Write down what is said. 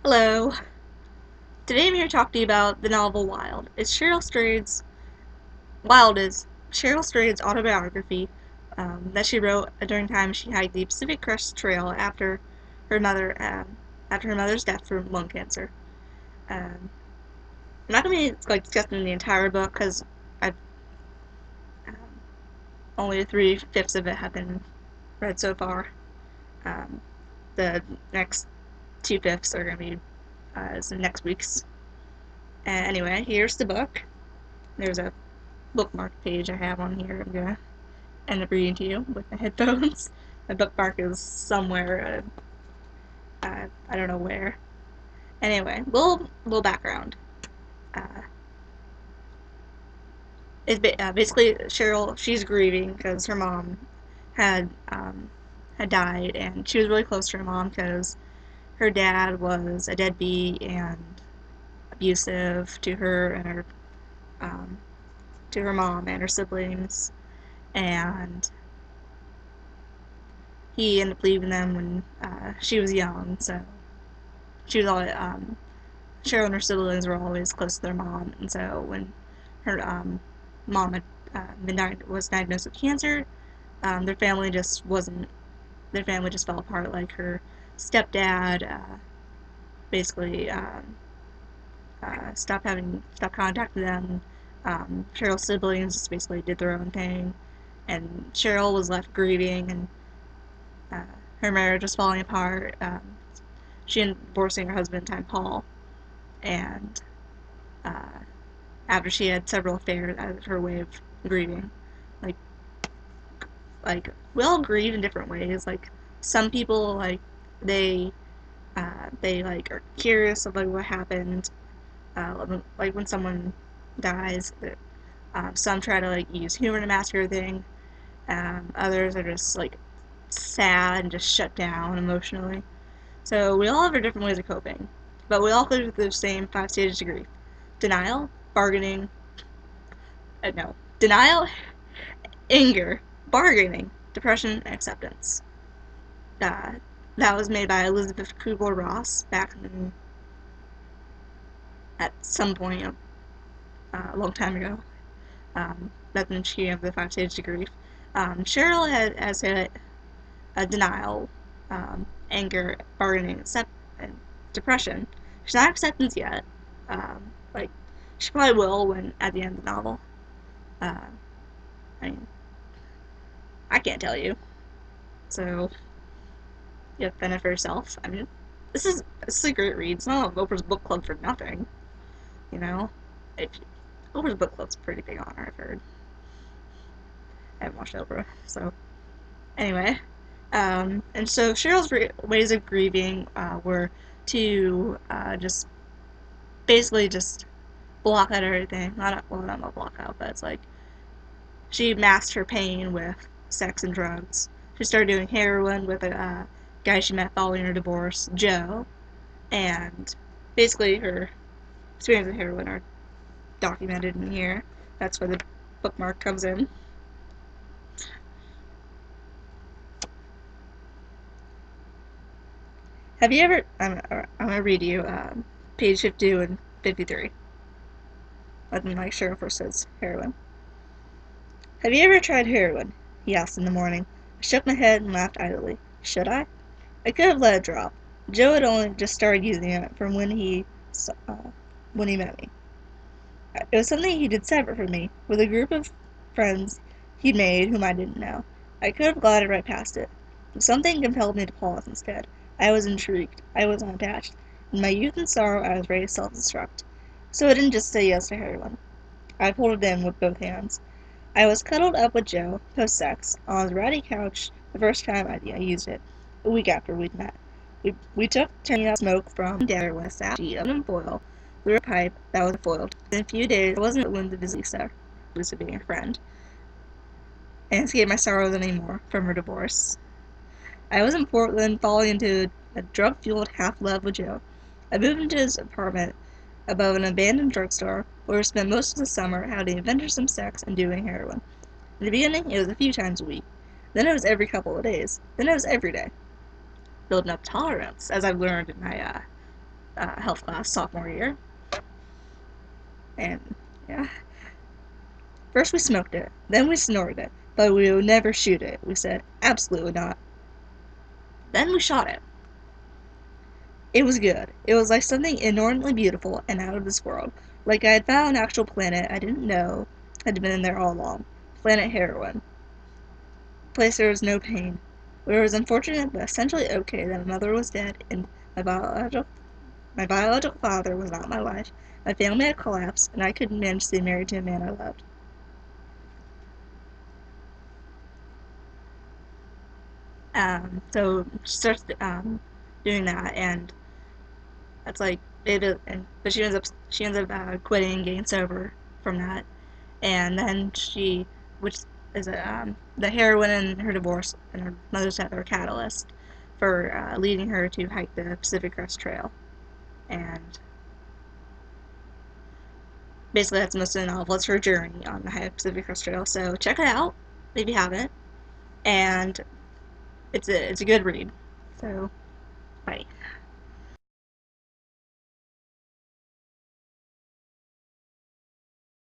Hello. Today I'm here to talk to you about the novel Wild. Wild is Cheryl Strayed's autobiography that she wrote during time she hiked the Pacific Crest Trail her mother after her mother's death from lung cancer. Um, I'm not going to be discussing the entire book because I've um, only 3/5 of it have been read so far. Um, the next 2/5 are going to be next week's. Anyway, here's the book. There's a bookmark page I have on here. I'm gonna end up reading to you with my headphones. My bookmark is somewhere. I don't know where. Anyway, little background. Uh, Basically Cheryl. She's grieving because her mom had had died, and she was really close to her mom because her dad was a deadbeat and abusive to her and um, her mom and her siblings, and he ended up leaving them when she was young. So she was all Cheryl and her siblings were always close to their mom, and so when her mom had was diagnosed with cancer, their family just wasn't. Their family just fell apart. Like her stepdad, basically stopped contacting them. Cheryl's siblings just basically did their own thing, and Cheryl was left grieving, and uh, her marriage was falling apart. She ended up divorcing her husband, time Paul, and uh, after she had several affairs as her way of grieving. Like we all grieve in different ways. Like some people they they are curious of what happened. Like when someone dies, some try to use humor to mask everything. Others are just sad and just shut down emotionally. So we all have our different ways of coping, but we all go through the same 5 stages of grief: denial, bargaining, no, denial, anger, bargaining, depression, and acceptance. Uh, that was made by Elizabeth Kubler-Ross back at some point a long time ago. That's when she gave the 5 stages of grief. Cheryl has had a denial, anger, bargaining, and depression. She's not acceptance yet. Um, like she probably will when at the end of the novel. Uh, I mean, I can't tell you, so you have to fend it for yourself. I mean, this is a great read. It's not Oprah's book club for nothing, you know. If, Oprah's book club's a pretty big honor, I've heard. I haven't watched Oprah, so anyway. And so Cheryl's ways of grieving were to just basically just block out everything. Not block out, but it's she masked her pain with sex and drugs. She started doing heroin with a guy she met following her divorce, Joe, and basically her experience with heroin are documented in here. That's where the bookmark comes in. Have you ever? I'm gonna read you page 52 and 53. Let me make sure first says heroin. Have you ever tried heroin? He asked in the morning. I shook my head and laughed idly. Should I? I could have let it drop. Joe had only just started using it from uh, when he met me. It was something he did separate from me, with a group of friends he'd made whom I didn't know. I could have glided right past it, but something compelled me to pause instead. I was intrigued. I was unattached. In my youth and sorrow, I was ready to self-destruct. So I didn't just say yes to heroin. I pulled it in with both hands. I was cuddled up with Joe, post-sex, on his ratty couch the first time I used it, a week after we'd met. We took turning up smoke from Dagger with a sap sheet of aluminum foil through a pipe that was foiled. In a few days, I wasn't wounded as Lisa being a friend, and escaped my sorrows anymore from her divorce. I was in Portland, falling into a drug-fueled half-love with Joe. I moved into his apartment above an abandoned drugstore, where we spent most of the summer having adventuresome sex and doing heroin. In the beginning, it was a few times a week. Then it was every couple of days. Then it was every day. Building up tolerance, as I've learned in my health class sophomore year. And yeah, first we smoked it, then we snorted it, but we would never shoot it. We said, absolutely not. Then we shot it. It was good. It was like something enormously beautiful and out of this world. Like I had found an actual planet I didn't know had been there all along. Planet Heroin. A place there was no pain. Where it was unfortunate but essentially okay that my mother was dead and my biological my biological father was not my life. My family had collapsed, and I couldn't manage to stay married to a man I loved. So she starts doing that, and that's like but she ends up quitting and getting sober from that, and then which is the heroin and her divorce and her mother's death are a catalyst for leading her to hike the Pacific Crest Trail, and basically that's most of the novel. It's her journey on the Pacific Crest Trail. So check it out if you haven't, and it's a good read. So bye.